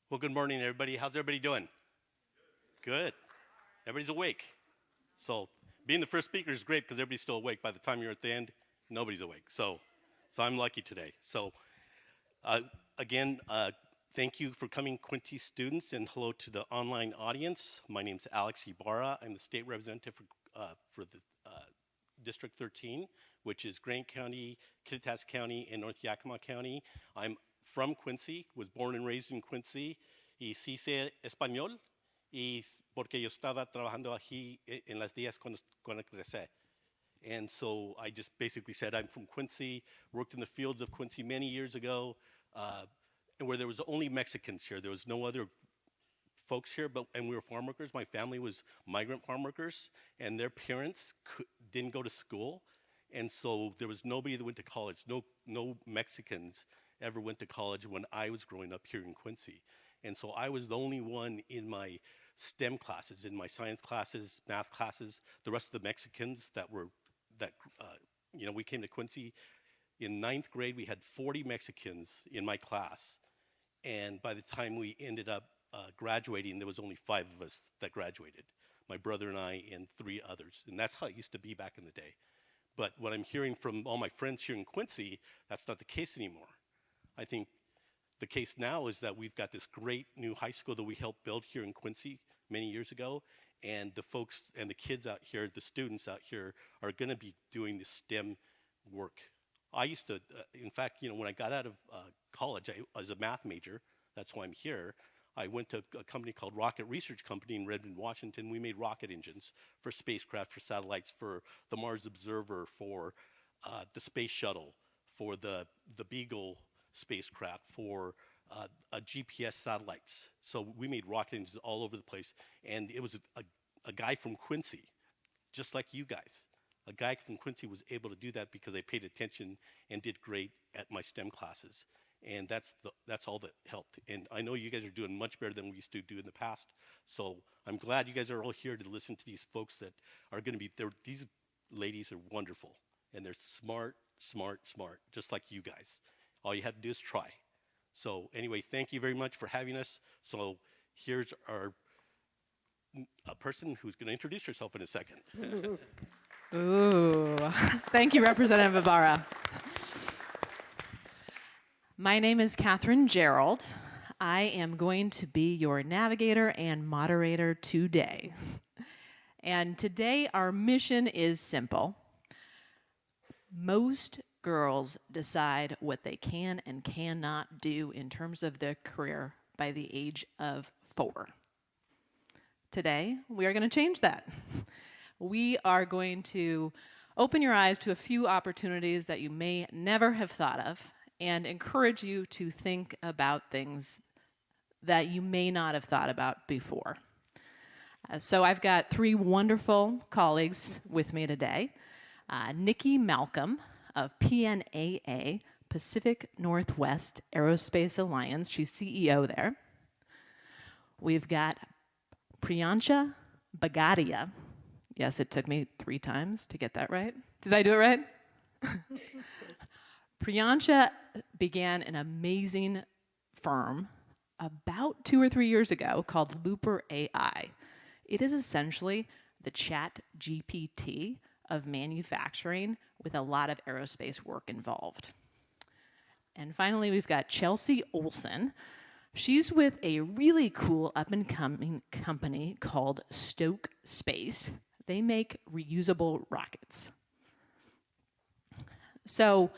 Well, good morning, everybody. How's everybody doing? Good. Everybody's awake. So being the first speaker is great because everybody's still awake. By the time you're at the end, nobody's awake. So I'm lucky today. So uh, again, thank you for coming, Quincy students, and hello to the online audience. My name's Alex Ibarra. I'm the state representative for the District 13, which is Grant County, Kittitas County, and North Yakima County. I'm from Quincy, was born and raised in Quincy, y sí sé español, y porque yo estaba trabajando aquí en las días cuando crecí. And so I just basically said I'm from Quincy, worked in the fields of Quincy many years ago, and where there was only Mexicans here. There was no other folks here, and we were farm workers. My family was migrant farm workers, and their parents didn't go to school, and so there was nobody that went to college. No Mexicans ever went to college when I was growing up here in Quincy. And so I was the only one in my STEM classes, in my science classes, math classes. The rest of the Mexicans we came to Quincy in 9th grade. We had 40 Mexicans in my class, and by the time we ended up graduating, there was only 5 of us that graduated. My brother and I and 3 others, and that's how it used to be back in the day. But what I'm hearing from all my friends here in Quincy, that's not the case anymore. I think the case now is that we've got this great new high school that we helped build here in Quincy many years ago, and the folks and the kids out here, the students out here, are going to be doing this STEM work. I used to, in fact, when I got out of college, I was a math major. That's why I'm here. I went to a company called Rocket Research Company in Redmond, Washington. We made rocket engines for spacecraft, for satellites, for the Mars Observer, for the space shuttle, for the Beagle spacecraft, for GPS satellites. So we made rocket engines all over the place. And it was a guy from Quincy, just like you guys. A guy from Quincy was able to do that because I paid attention and did great at my STEM classes. And that's all that helped. And I know you guys are doing much better than we used to do in the past. So I'm glad you guys are all here to listen to these folks that are going to be there. These ladies are wonderful, and they're smart, just like you guys. All you have to do is try. So anyway, thank you very much for having us. So here's a person who's going to introduce herself in a second. Ooh, thank you, Representative Ibarra. My name is Katherine Jerald. I am going to be your navigator and moderator today. And today our mission is simple. Most girls decide what they can and cannot do in terms of their career by the age of 4. Today, we are going to change that. We are going to open your eyes to a few opportunities that you may never have thought of and encourage you to think about things that you may not have thought about before. So I've got 3 wonderful colleagues with me today. Nikki Malcom of PNAA, Pacific Northwest Aerospace Alliance. She's CEO there. We've got Priyansha Bagaria. Yes, it took me 3 times to get that right. Did I do it right? Priyansha began an amazing firm about 2 or 3 years ago called Looper AI. It is essentially the Chat GPT of manufacturing with a lot of aerospace work involved. And finally, we've got Chelsea Olson. She's with a really cool up-and-coming company called Stoke Space. They make reusable rockets. So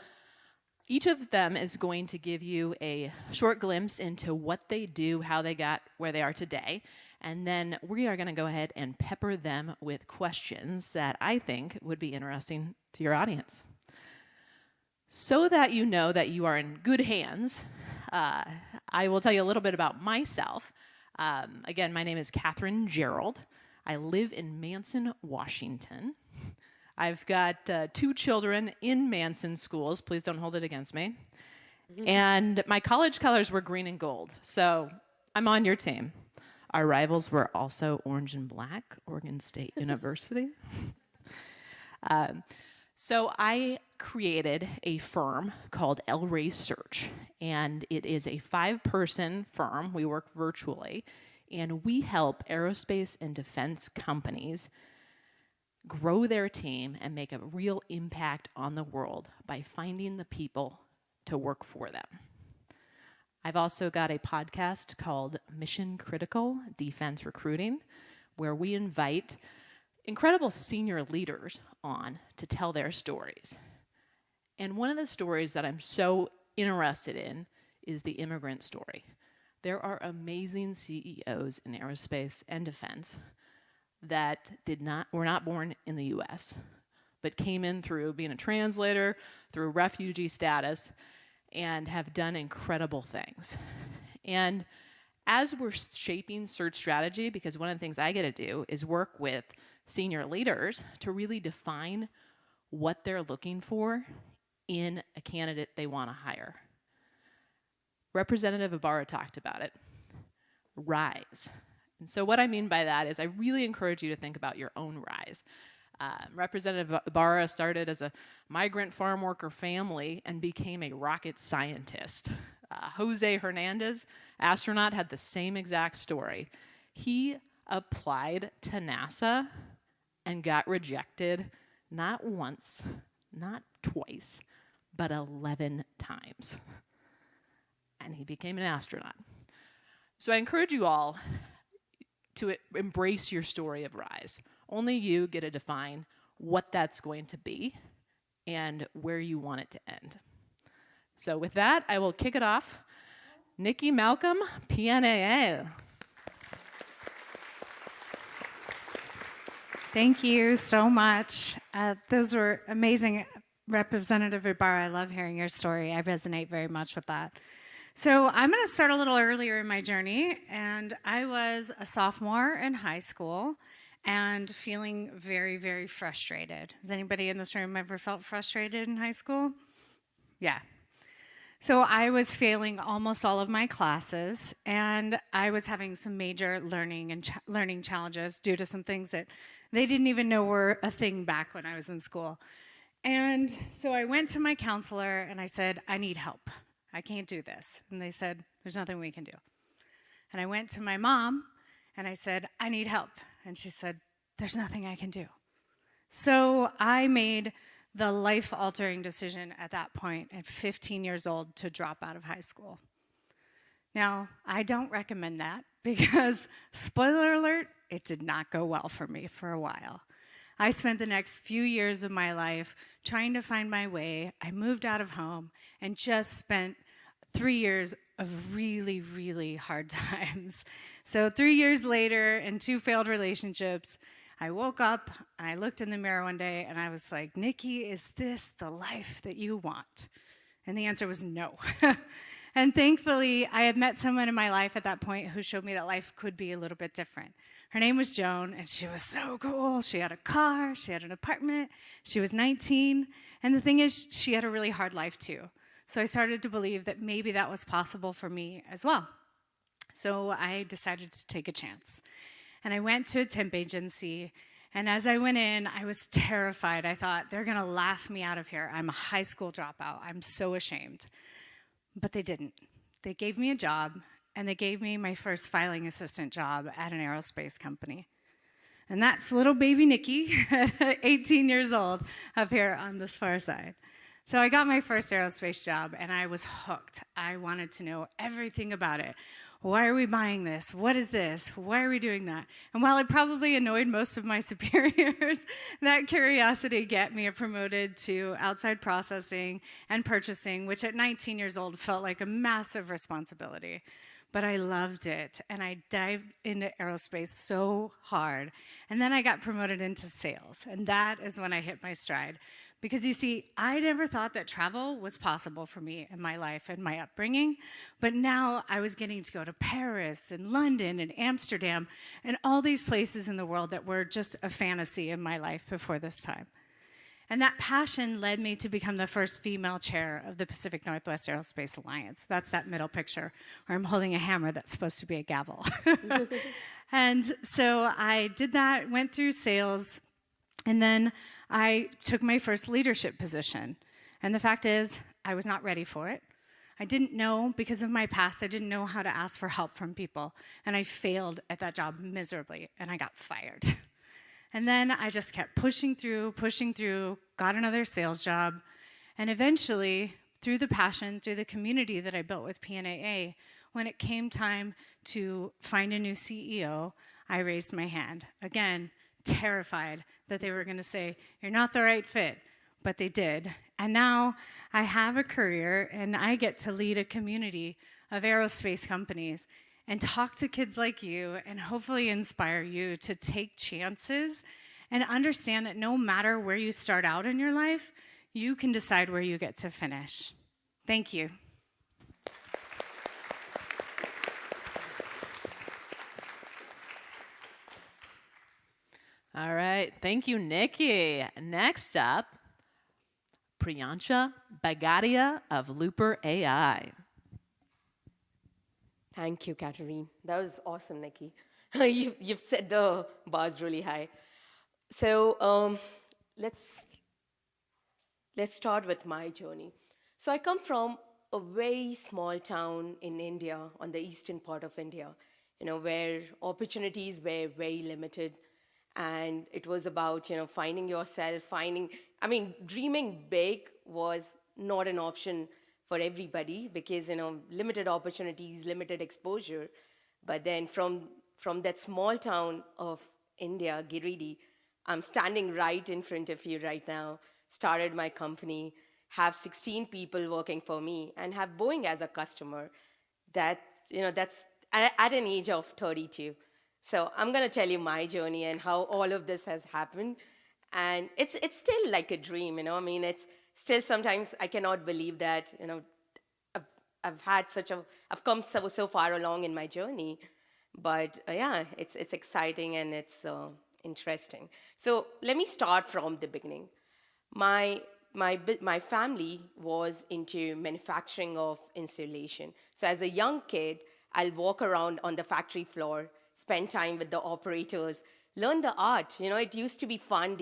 each of them is going to give you a short glimpse into what they do, how they got where they are today, and then we are going to go ahead and pepper them with questions that I think would be interesting to your audience. So that you know that you are in good hands, I will tell you a little bit about myself. Again, my name is Katherine Jerald. I live in Manson, Washington. I've got 2 children in Manson schools. Please don't hold it against me. And my college colors were green and gold, so I'm on your team. Our rivals were also orange and black, Oregon State University. So I created a firm called El Rey Search, and it is a 5-person firm. We work virtually, and we help aerospace and defense companies grow their team and make a real impact on the world by finding the people to work for them. I've also got a podcast called Mission Critical Defense Recruiting, where we invite incredible senior leaders on to tell their stories. And one of the stories that I'm so interested in is the immigrant story. There are amazing CEOs in aerospace and defense that were not born in the US, but came in through being a translator, through refugee status, and have done incredible things. And as we're shaping search strategy, because one of the things I get to do is work with senior leaders to really define what they're looking for in a candidate they want to hire. Representative Ibarra talked about it. Rise. And so what I mean by that is I really encourage you to think about your own rise. Representative Ibarra started as a migrant farm worker family and became a rocket scientist. Jose Hernandez, astronaut, had the same exact story. He applied to NASA and got rejected not once, not twice, but 11 times. And he became an astronaut. So I encourage you all to embrace your story of rise. Only you get to define what that's going to be and where you want it to end. So with that, I will kick it off. Nikki Malcom, PNAA. Thank you so much. Those were amazing. Representative Ibarra, I love hearing your story. I resonate very much with that. So I'm going to start a little earlier in my journey, and I was a sophomore in high school and feeling very, very frustrated. Has anybody in this room ever felt frustrated in high school? Yeah. So I was failing almost all of my classes, and I was having some major learning challenges due to some things that they didn't even know were a thing back when I was in school. And so I went to my counselor and I said, I need help. I can't do this. And they said, there's nothing we can do. And I went to my mom and I said, I need help. And she said, there's nothing I can do. So I made the life-altering decision at that point at 15 years old to drop out of high school. Now, I don't recommend that because, spoiler alert, it did not go well for me for a while. I spent the next few years of my life trying to find my way. I moved out of home and just spent 3 years of really, really hard times. So 3 years later and 2 failed relationships, I woke up and I looked in the mirror one day and I was like, Nikki, is this the life that you want? And the answer was no. And thankfully, I had met someone in my life at that point who showed me that life could be a little bit different. Her name was Joan, and she was so cool. She had a car, she had an apartment, she was 19, and the thing is, she had a really hard life too. So I started to believe that maybe that was possible for me as well. So I decided to take a chance. And I went to a temp agency, and as I went in, I was terrified. I thought, they're gonna laugh me out of here. I'm a high school dropout. I'm so ashamed. But they didn't. They gave me a job, and they gave me my first filing assistant job at an aerospace company. And that's little baby Nikki, 18 years old, up here on this far side. So I got my first aerospace job, and I was hooked. I wanted to know everything about it. Why are we buying this? What is this? Why are we doing that? And while it probably annoyed most of my superiors, that curiosity got me promoted to outside processing and purchasing, which at 19 years old felt like a massive responsibility. But I loved it, and I dived into aerospace so hard. And then I got promoted into sales, and that is when I hit my stride. Because you see, I never thought that travel was possible for me in my life and my upbringing, but now I was getting to go to Paris and London and Amsterdam and all these places in the world that were just a fantasy in my life before this time. And that passion led me to become the first female chair of the Pacific Northwest Aerospace Alliance. That's that middle picture where I'm holding a hammer that's supposed to be a gavel. And so I did that, went through sales, and then I took my first leadership position. And the fact is, I was not ready for it. I didn't know, because of my past, I didn't know how to ask for help from people. And I failed at that job miserably, and I got fired. And then I just kept pushing through, got another sales job, and eventually, through the passion, through the community that I built with PNAA, when it came time to find a new CEO, I raised my hand. Again, terrified that they were going to say, "You're not the right fit," but they did. And now I have a career, and I get to lead a community of aerospace companies and talk to kids like you and hopefully inspire you to take chances and understand that no matter where you start out in your life, you can decide where you get to finish. Thank you. All right, thank you, Nikki. Next up, Priyansha Bagaria of Looper AI. Thank you, Katherine. That was awesome, Nikki. You've set the bars really high. So let's start with my journey. So I come from a very small town in India, on the eastern part of India, where opportunities were very limited. And it was about, finding yourself, dreaming big was not an option for everybody because, limited opportunities, limited exposure. But then from that small town of India, Girirdi, I'm standing right in front of you right now, started my company, have 16 people working for me, and have Boeing as a customer. That's at an age of 32. So I'm going to tell you my journey and how all of this has happened. And it's still like a dream, it's still sometimes I cannot believe that, I've come so far along in my journey. But yeah, it's exciting and it's interesting. So let me start from the beginning. My family was into manufacturing of insulation. So as a young kid, I'll walk around on the factory floor, spend time with the operators, learn the art. It used to be fun.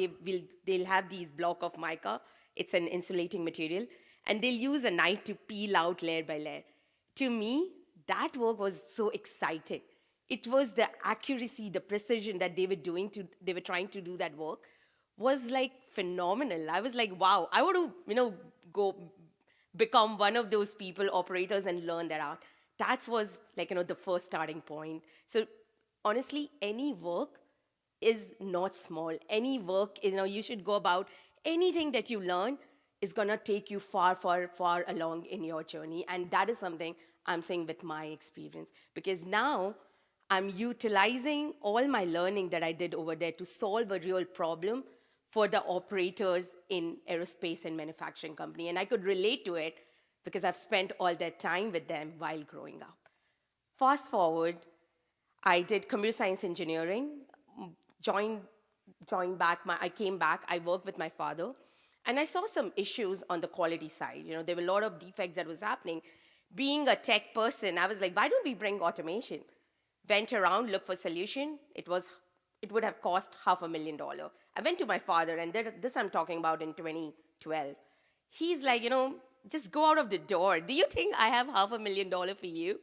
They'll have these block of mica. It's an insulating material. And they'll use a knife to peel out layer by layer. To me, that work was so exciting. It was the accuracy, the precision that they were trying to do that work was like phenomenal. I was like, wow, I want to, go become one of those people, operators, and learn that art. That was like, the first starting point. So honestly, any work is not small. Any work, you should go about anything that you learn is going to take you far, far, far along in your journey. And that is something I'm saying with my experience. Because now I'm utilizing all my learning that I did over there to solve a real problem for the operators in aerospace and manufacturing company. And I could relate to it because I've spent all that time with them while growing up. Fast forward, I did computer science engineering, I came back, I worked with my father, and I saw some issues on the quality side. There were a lot of defects that was happening. Being a tech person, I was like, why don't we bring automation? Went around, looked for solution. It would have cost $500,000. I went to my father, and this I'm talking about in 2012. He's like, just go out of the door. Do you think I have $500,000 for you?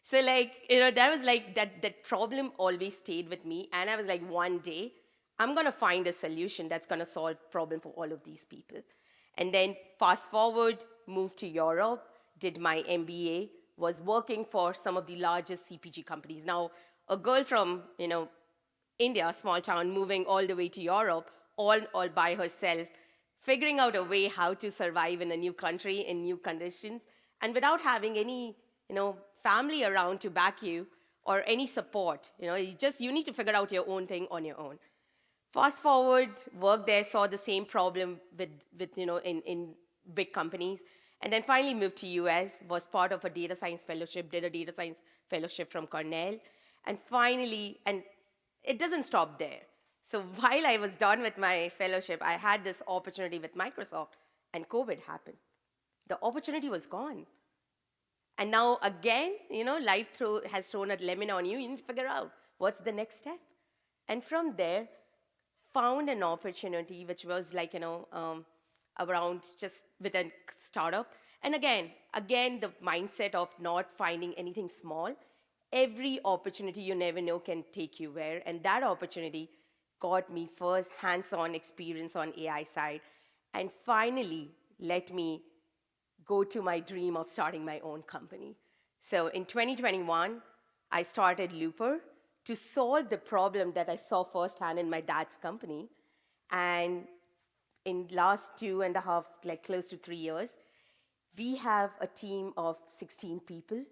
So that was like, that problem always stayed with me. And I was like, one day, I'm going to find a solution that's going to solve problem for all of these people. And then fast forward, moved to Europe, did my MBA, was working for some of the largest CPG companies. Now, a girl from, India, a small town, moving all the way to Europe, all by herself, figuring out a way how to survive in a new country, in new conditions, and without having any, family around to back you or any support. You need to figure out your own thing on your own. Fast forward, worked there, saw the same problem with in big companies, and then finally moved to US, was part of a data science fellowship, did a data science fellowship from Cornell, and finally, and it doesn't stop there. So while I was done with my fellowship, I had this opportunity with Microsoft, and COVID happened. The opportunity was gone. And now again, life has thrown a lemon on you. You need to figure out what's the next step. And from there, found an opportunity which was like, around just with a startup. And again, the mindset of not finding anything small. Every opportunity you never know can take you where. And that opportunity got me first hands-on experience on AI side, and finally let me go to my dream of starting my own company. So in 2021, I started Looper to solve the problem that I saw firsthand in my dad's company. And in last 2.5, like close to 3 years, we have a team of 16 people.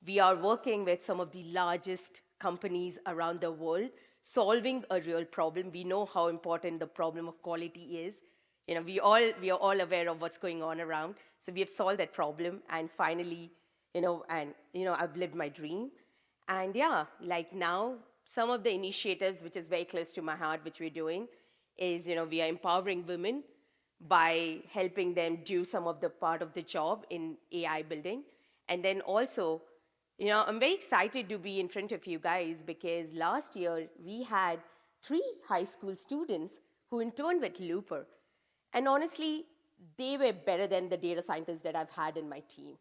We are working with some of the largest companies around the world, solving a real problem. We know how important the problem of quality is. We are all aware of what's going on around. So we have solved that problem, and finally, I've lived my dream. And yeah, like now, some of the initiatives, which is very close to my heart, which we're doing, is, we are empowering women by helping them do some of the part of the job in AI building. And then also, I'm very excited to be in front of you guys because last year we had 3 high school students who interned with Looper. And honestly, they were better than the data scientists that I've had in my team.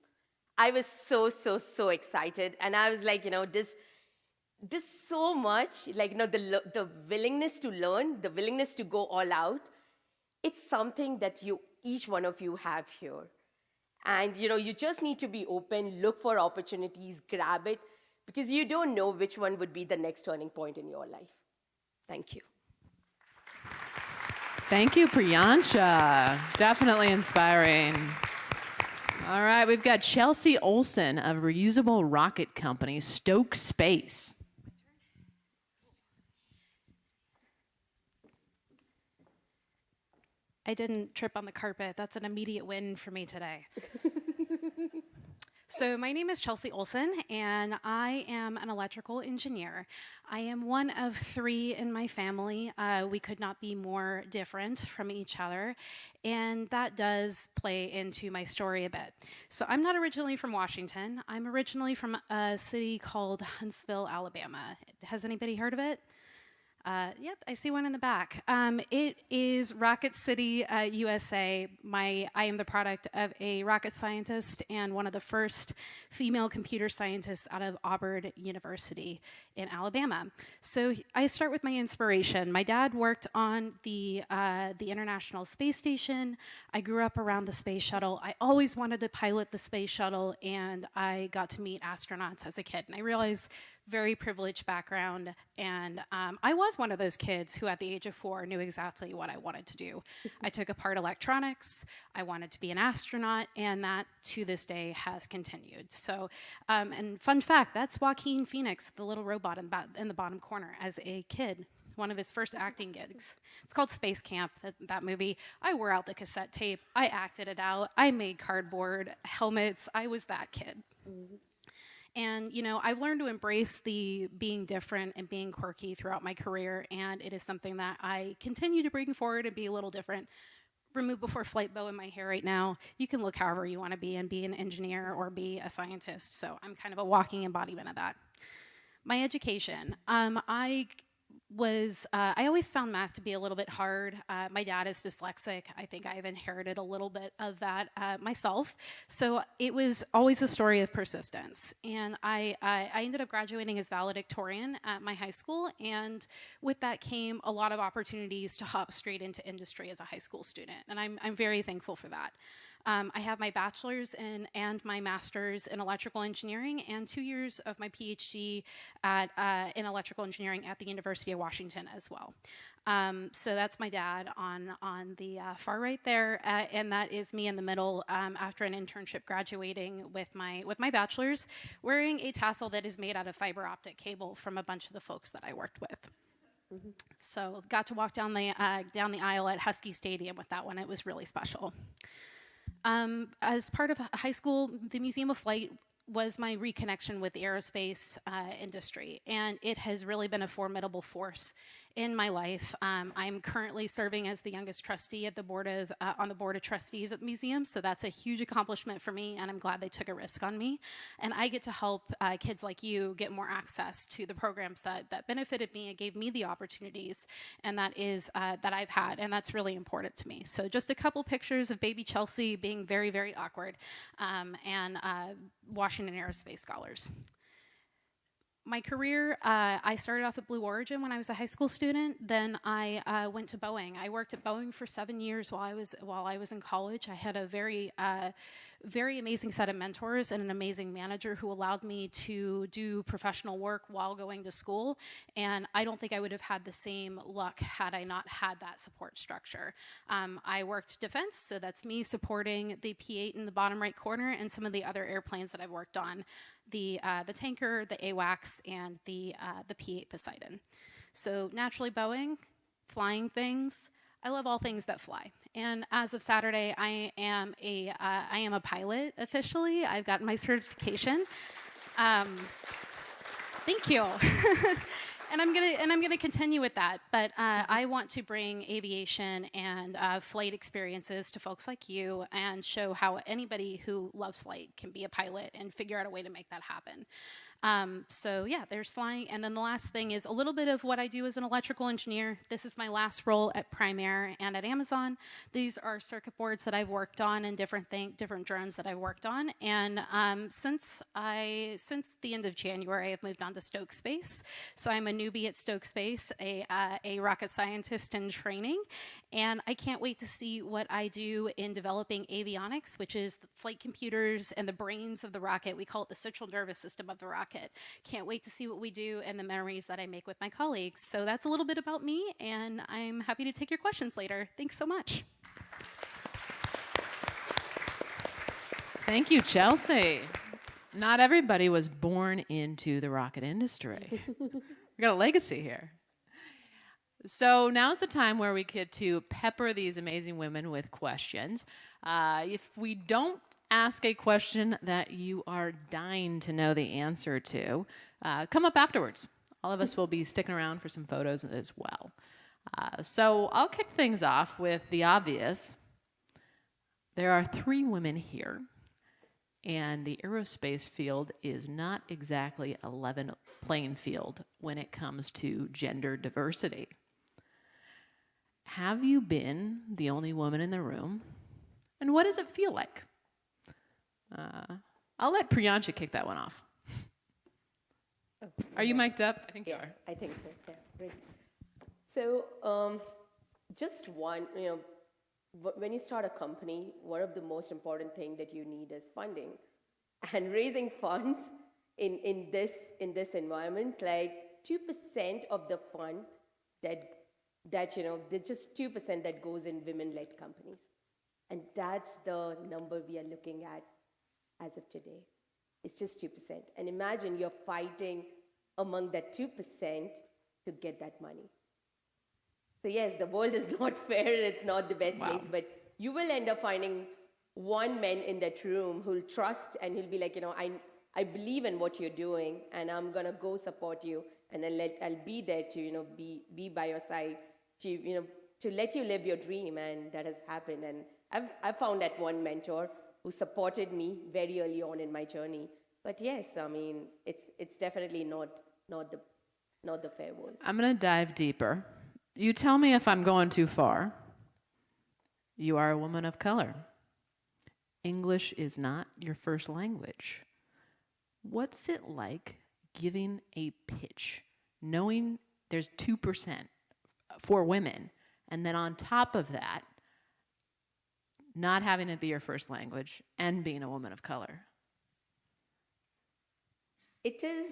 I was so excited. And I was like, this so much, like, the willingness to learn, the willingness to go all out, it's something that each one of you have here. And, you just need to be open, look for opportunities, grab it, because you don't know which one would be the next turning point in your life. Thank you. Thank you, Priyansha. Definitely inspiring. All right, we've got Chelsea Olson of reusable rocket company Stoke Space. I didn't trip on the carpet. That's an immediate win for me today. So my name is Chelsea Olson, and I am an electrical engineer. I am one of 3 in my family. We could not be more different from each other, and that does play into my story a bit. So I'm not originally from Washington. I'm originally from a city called Huntsville, Alabama. Has anybody heard of it? Yep, I see one in the back. It is Rocket City, USA. I am the product of a rocket scientist and one of the first female computer scientists out of Auburn University in Alabama. So I start with my inspiration. My dad worked on the International Space Station. I grew up around the space shuttle. I always wanted to pilot the space shuttle, and I got to meet astronauts as a kid. And I realized very privileged background, and I was one of those kids who at the age of 4 knew exactly what I wanted to do. I took apart electronics, I wanted to be an astronaut, and that to this day has continued. So, and fun fact, that's Joaquin Phoenix, the little robot in the bottom corner as a kid. One of his first acting gigs. It's called Space Camp, that movie. I wore out the cassette tape, I acted it out, I made cardboard helmets, I was that kid. Mm-hmm. And, I've learned to embrace the being different and being quirky throughout my career, and it is something that I continue to bring forward and be a little different. Remove before flight bow in my hair right now. You can look however you want to be and be an engineer or be a scientist, so I'm kind of a walking embodiment of that. My education. I always found math to be a little bit hard. My dad is dyslexic. I think I've inherited a little bit of that myself. So it was always a story of persistence. And I ended up graduating as valedictorian at my high school. And with that came a lot of opportunities to hop straight into industry as a high school student. And I'm very thankful for that. I have my bachelor's and my master's in electrical engineering and 2 years of my PhD in electrical engineering at the University of Washington as well. So that's my dad on the far right there, and that is me in the middle after an internship graduating with my bachelor's, wearing a tassel that is made out of fiber optic cable from a bunch of the folks that I worked with. Mm-hmm. So got to walk down the aisle at Husky Stadium with that one. It was really special. As part of high school, the Museum of Flight was my reconnection with the aerospace industry, and it has really been a formidable force in my life. I'm currently serving as the youngest trustee at the on the board of trustees at the museum, so that's a huge accomplishment for me, and I'm glad they took a risk on me. And I get to help kids like you get more access to the programs that benefited me and gave me the opportunities, and that I've had, and that's really important to me. So just a couple pictures of baby Chelsea being very, very awkward, and Washington Aerospace Scholars. My career, I started off at Blue Origin when I was a high school student. Then I went to Boeing. I worked at Boeing for 7 years while I was in college. I had a very amazing set of mentors and an amazing manager who allowed me to do professional work while going to school. And I don't think I would have had the same luck had I not had that support structure. I worked defense, so that's me supporting the P-8 in the bottom right corner and some of the other airplanes that I've worked on. The tanker, the AWACS, and the P-8 Poseidon. So naturally Boeing, flying things. I love all things that fly. And as of Saturday, I am a pilot officially. I've gotten my certification. Thank you. And I'm gonna continue with that. But I want to bring aviation and flight experiences to folks like you and show how anybody who loves flight can be a pilot and figure out a way to make that happen. So yeah, there's flying. And then the last thing is a little bit of what I do as an electrical engineer. This is my last role at Primaire and at Amazon. These are circuit boards that I've worked on and different drones that I've worked on. And since the end of January, I've moved on to Stoke Space. So I'm a newbie at Stoke Space, a rocket scientist in training. And I can't wait to see what I do in developing avionics, which is the flight computers and the brains of the rocket. We call it the central nervous system of the rocket. Can't wait to see what we do and the memories that I make with my colleagues. So that's a little bit about me, and I'm happy to take your questions later. Thanks so much. Thank you, Chelsea. Not everybody was born into the rocket industry. We got a legacy here. So now's the time where we get to pepper these amazing women with questions. If we don't ask a question that you are dying to know the answer to, come up afterwards. All of us will be sticking around for some photos as well. So I'll kick things off with the obvious. There are 3 women here, and the aerospace field is not exactly a level playing field when it comes to gender diversity. Have you been the only woman in the room? And what does it feel like? I'll let Priyansha kick that one off. Are you mic'd up? I think you are. I think so. Yeah, great. So, just one, when you start a company, one of the most important things that you need is funding. And raising funds in this environment, like 2% of the fund that there's just 2% that goes in women-led companies. And that's the number we are looking at as of today. It's just 2%. And imagine you're fighting among that 2% to get that money. So yes, the world is not fair and it's not the best place, but you will end up finding one man in that room who'll trust and he'll be like, I believe in what you're doing and I'm gonna go support you and I'll be there to, be by your side to let you live your dream. And that has happened. And I've found that one mentor who supported me very early on in my journey. But yes, it's definitely not the fair world. I'm going to dive deeper. You tell me if I'm going too far. You are a woman of color. English is not your first language. What's it like giving a pitch, knowing there's 2% for women, and then on top of that, not having it be your first language and being a woman of color? It is,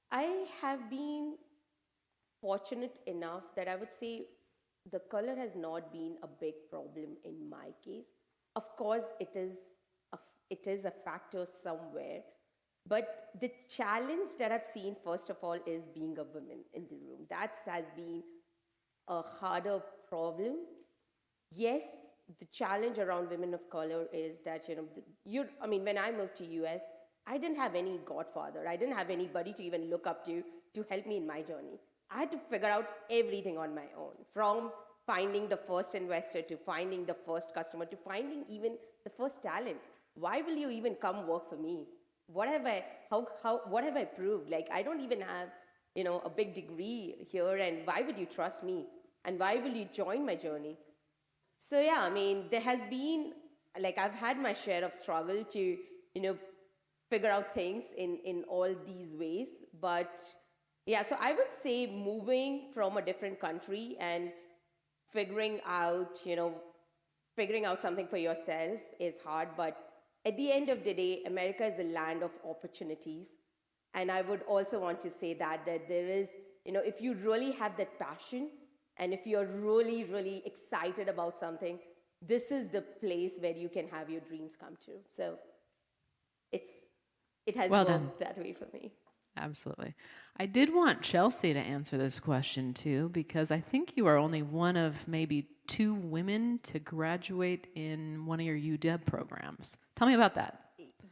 I have been fortunate enough that I would say the color has not been a big problem in my case. Of course, it is a factor somewhere, but the challenge that I've seen, first of all, is being a woman in the room. That has been a harder problem. Yes, the challenge around women of color is that, when I moved to US, I didn't have any godfather. I didn't have anybody to even look up to help me in my journey. I had to figure out everything on my own, from finding the first investor to finding the first customer to finding even the first talent. Why will you even come work for me? What have I proved? Like, I don't even have, a big degree here, and why would you trust me? And why will you join my journey? So yeah, I mean, there has been, like, I've had my share of struggle to, figure out things in all these ways. But yeah, so I would say moving from a different country and figuring out something for yourself is hard. But at the end of the day, America is a land of opportunities. And I would also want to say that there is, if you really have that passion, and if you're really, really excited about something, this is the place where you can have your dreams come true. So it has Well worked done. that way for me. Absolutely. I did want Chelsea to answer this question too, because I think you are only one of maybe 2 women to graduate in one of your UW programs. Tell me about that.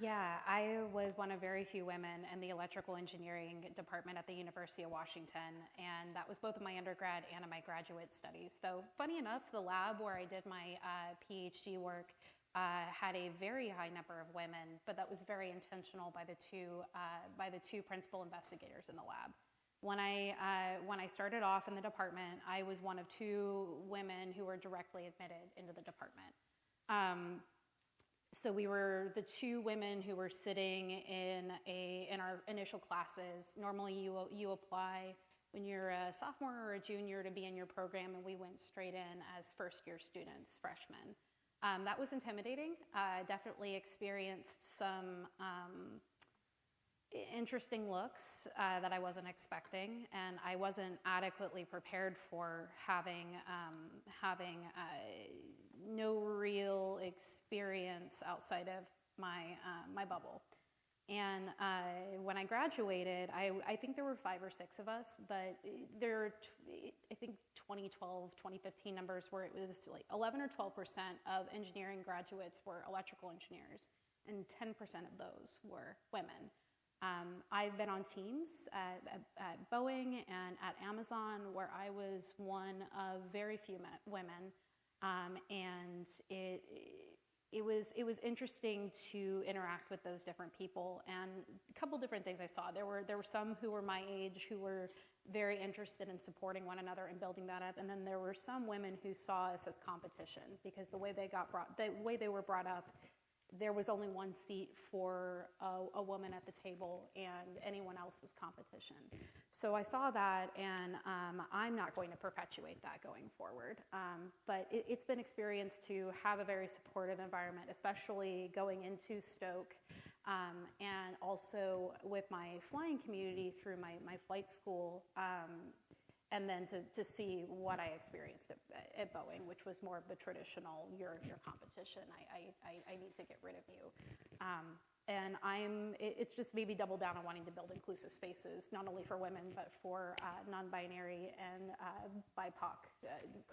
Yeah, I was one of very few women in the electrical engineering department at the University of Washington, and that was both in my undergrad and in my graduate studies. So funny enough, the lab where I did my PhD work had a very high number of women, but that was very intentional by the two principal investigators in the lab. When I started off in the department, I was one of 2 women who were directly admitted into the department. So we were the 2 women who were sitting in our initial classes. Normally you apply when you're a sophomore or a junior to be in your program, and we went straight in as first-year students, freshmen. That was intimidating. Definitely experienced some interesting looks that I wasn't expecting, and I wasn't adequately prepared for having no real experience outside of my bubble. And when I graduated, I think there were 5 or 6 of us, but I think 2012, 2015 numbers where it was like 11 or 12% of engineering graduates were electrical engineers, and 10% of those were women. I've been on teams at Boeing and at Amazon where I was one of very few women, and it was interesting to interact with those different people. And a couple different things I saw. There were some who were my age who were very interested in supporting one another and building that up, and then there were some women who saw us as competition because the way they were brought up, there was only one seat for a woman at the table, and anyone else was competition. So I saw that, and I'm not going to perpetuate that going forward. But it's been experienced to have a very supportive environment, especially going into Stoke, and also with my flying community through my flight school. And then to see what I experienced at Boeing, which was more of the traditional, you're competition, I need to get rid of you. And it's just maybe double down on wanting to build inclusive spaces, not only for women, but for non-binary and BIPOC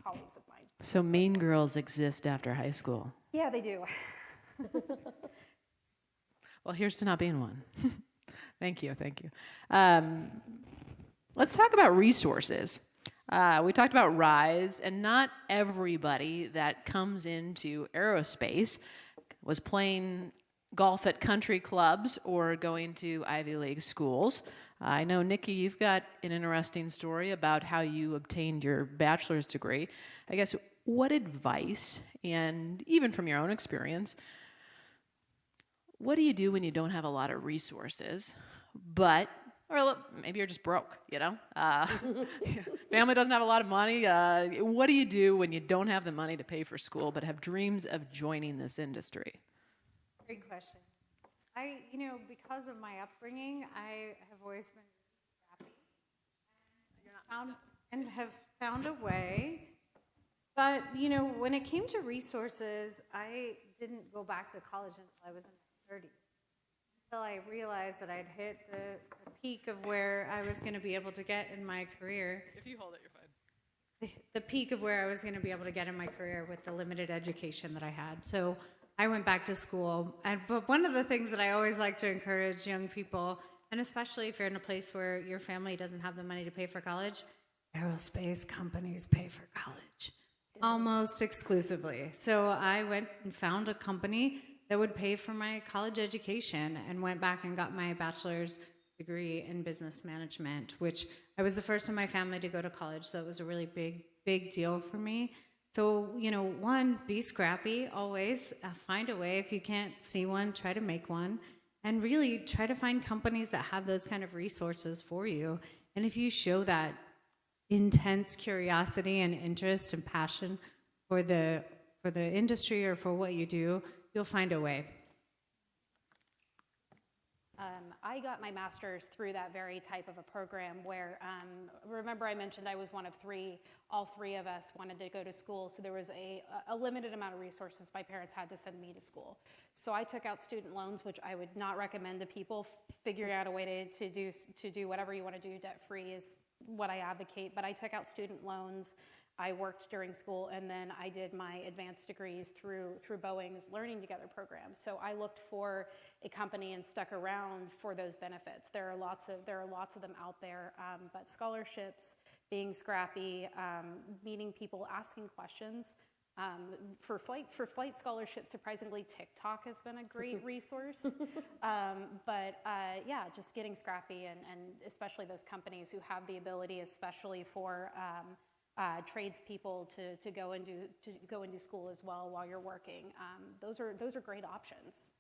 colleagues of mine. So mean girls exist after high school. Yeah, they do. Well, here's to not being one. Thank you. Let's talk about resources. We talked about RISE, and not everybody that comes into aerospace was playing golf at country clubs or going to Ivy League schools. I know, Nikki, you've got an interesting story about how you obtained your bachelor's degree. I guess, what advice, and even from your own experience, what do you do when you don't have a lot of resources, or maybe you're just broke, family doesn't have a lot of money. What do you do when you don't have the money to pay for school but have dreams of joining this industry? Great question. Because of my upbringing, I have always been scrappy and have found a way. But, when it came to resources, I didn't go back to college until I was in my 30s. Until I realized that I'd hit the peak of where I was going to be able to get in my career. If you hold it, you're fine. The peak of where I was going to be able to get in my career with the limited education that I had. So I went back to school. But one of the things that I always like to encourage young people, and especially if you're in a place where your family doesn't have the money to pay for college, aerospace companies pay for college almost exclusively. So I went and found a company that would pay for my college education and went back and got my bachelor's degree in business management, which I was the first in my family to go to college. So it was a really big deal for me. So, one, be scrappy always. Find a way. If you can't see one, try to make one. And really try to find companies that have those kind of resources for you. And if you show that intense curiosity and interest and passion for the industry or for what you do, you'll find a way. I got my master's through that very type of a program where, remember I mentioned I was one of three, all three of us wanted to go to school, so there was a limited amount of resources my parents had to send me to school. So I took out student loans, which I would not recommend to people. Figuring out a way to do whatever you want to do debt-free is what I advocate, but I took out student loans. I worked during school, and then I did my advanced degrees through Boeing's Learning Together program. So I looked for a company and stuck around for those benefits. There are lots of them out there, but scholarships, being scrappy, meeting people, asking questions. For flight scholarships, surprisingly, TikTok has been a great resource. Yeah, just getting scrappy, and especially those companies who have the ability, especially for tradespeople to go and do school as well while you're working. Those are great options.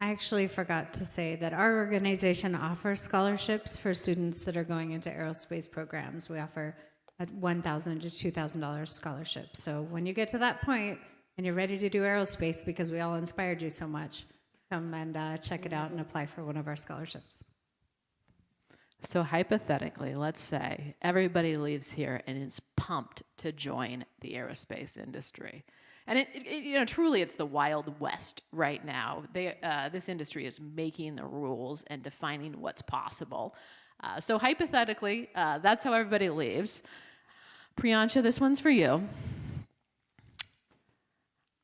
I actually forgot to say that our organization offers scholarships for students that are going into aerospace programs. We offer a $1,000 to $2,000 scholarship. So when you get to that point and you're ready to do aerospace because we all inspired you so much, come and check it out and apply for one of our scholarships. So hypothetically, let's say everybody leaves here and is pumped to join the aerospace industry. And truly it's the Wild West right now. This industry is making the rules and defining what's possible. So hypothetically, that's how everybody leaves. Priyansha, this one's for you.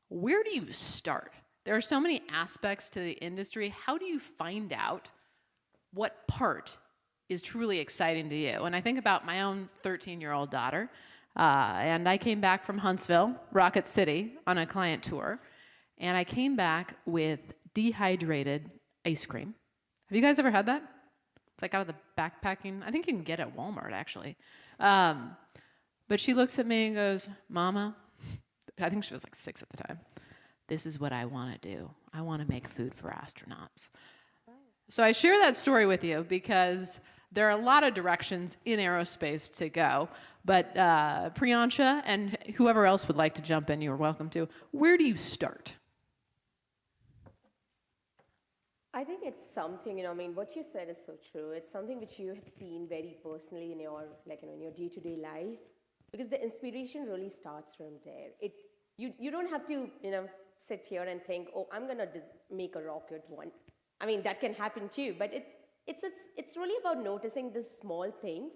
Where do you start? There are so many aspects to the industry. How do you find out what part is truly exciting to you? And I think about my own 13-year-old daughter, and I came back from Huntsville, Rocket City, on a client tour, and I came back with dehydrated ice cream. Have you guys ever had that? It's like out of the backpacking. I think you can get it at Walmart, actually. But she looks at me and goes, "Mama," I think she was like 6 at the time, "this is what I want to do. I want to make food for astronauts." So I share that story with you because there are a lot of directions in aerospace to go. But Priyansha and whoever else would like to jump in, you're welcome to. Where do you start? I think it's something, what you said is so true. It's something which you have seen very personally in your, in your day-to-day life, because the inspiration really starts from there. You don't have to, sit here and think, oh, I'm gonna make a rocket one. I mean, that can happen too, but it's really about noticing the small things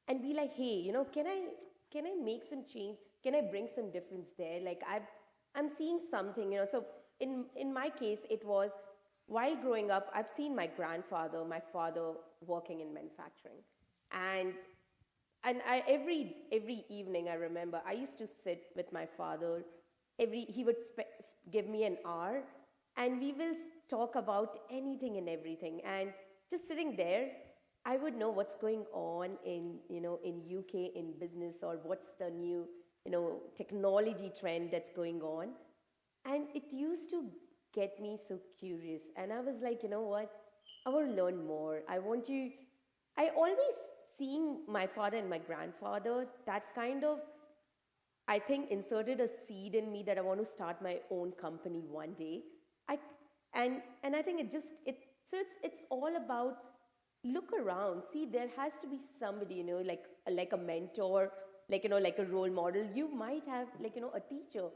and be like, hey, can I make some change? Can I bring some difference there? Like I'm seeing something, So in my case, it was, while growing up, I've seen my grandfather, my father working in manufacturing. And every evening, I remember, I used to sit with my father. He would give me an hour, and we will talk about anything and everything. And just sitting there, I would know what's going on in UK in business, or what's the new, technology trend that's going on. And it used to get me so curious. And I was like, you know what? I want to learn more. I always seeing my father and my grandfather, that kind of, I think, inserted a seed in me that I want to start my own company one day. And I think it's all about, look around, see, there has to be somebody, like a mentor, like a role model. You might have, a teacher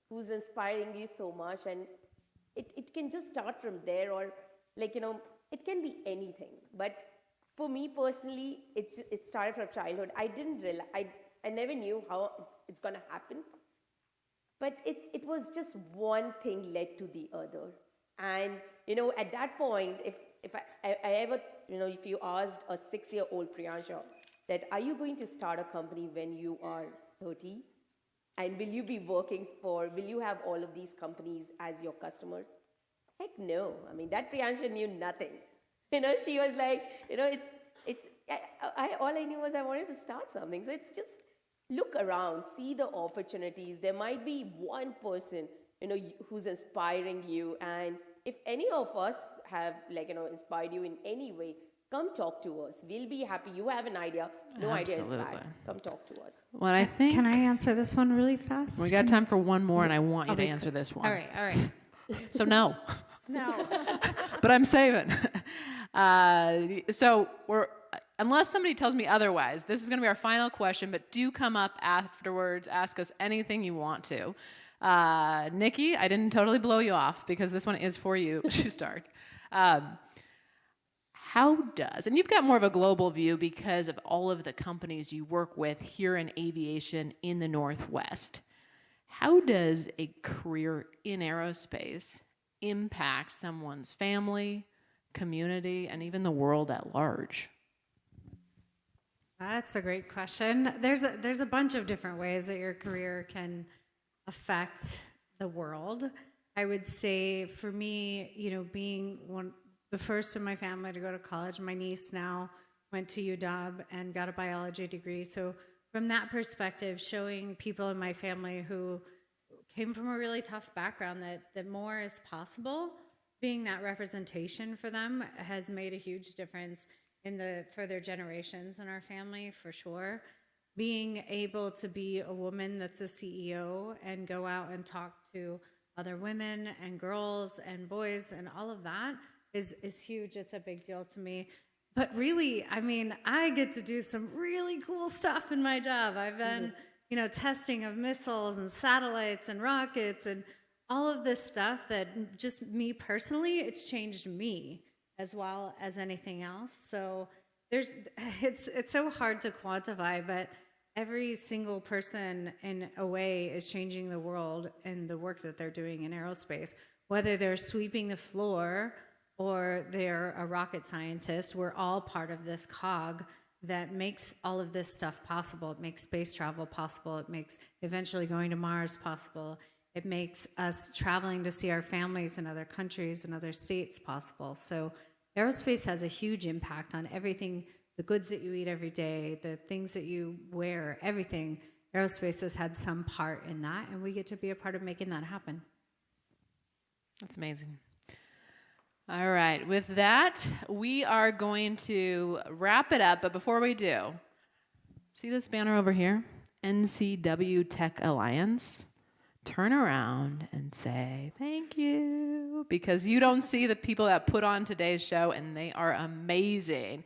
who's inspiring you so much, and it can just start from there, or it can be anything. But for me personally, it started from childhood. I didn't realize, I never knew how it's gonna happen. But it was just one thing led to the other. And, at that point, if I ever, if you asked a 6-year-old Priyansha that, are you going to start a company when you are 30? And will you have all of these companies as your customers? Heck no. I mean, that Priyansha knew nothing. She was like, all I knew was I wanted to start something. So it's just look around, see the opportunities. There might be one person, who's inspiring you. And if any of us have, inspired you in any way, come talk to us. We'll be happy. You have an idea. No idea is bad. Come talk to us. What I think. Can I answer this one really fast? We got time for one more, and I want you to answer this one. All right. So no. No. But I'm saving. So unless somebody tells me otherwise, this is going to be our final question, but do come up afterwards, ask us anything you want to. Nikki, I didn't totally blow you off because this one is for you to start. How does, and you've got more of a global view because of all of the companies you work with here in aviation in the Northwest, how does a career in aerospace impact someone's family, community, and even the world at large? That's a great question. There's a bunch of different ways that your career can affect the world. I would say for me, being the first in my family to go to college, my niece now went to UW and got a biology degree. So from that perspective, showing people in my family who came from a really tough background that more is possible, being that representation for them has made a huge difference for their generations in our family, for sure. Being able to be a woman that's a CEO and go out and talk to other women and girls and boys and all of that is huge. It's a big deal to me. But really, I mean, I get to do some really cool stuff in my job. I've been, testing of missiles and satellites and rockets and all of this stuff that just me personally, it's changed me as well as anything else. So it's so hard to quantify, but every single person in a way is changing the world and the work that they're doing in aerospace. Whether they're sweeping the floor or they're a rocket scientist, we're all part of this cog that makes all of this stuff possible. It makes space travel possible. It makes eventually going to Mars possible. It makes us traveling to see our families in other countries and other states possible. So aerospace has a huge impact on everything, the goods that you eat every day, the things that you wear, everything. Aerospace has had some part in that, and we get to be a part of making that happen. That's amazing. All right, with that, we are going to wrap it up, but before we do, see this banner over here? NCW Tech Alliance. Turn around and say thank you, because you don't see the people that put on today's show, and they are amazing.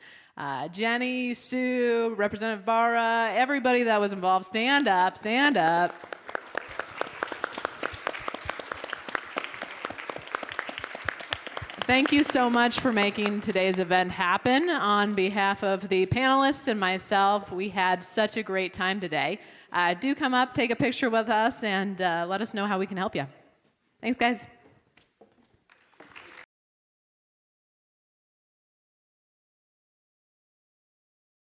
Jenny, Sue, Representative Barra, everybody that was involved, stand up, stand up. Thank you so much for making today's event happen. On behalf of the panelists and myself, we had such a great time today. Do come up, take a picture with us, and let us know how we can help you. Thanks, guys.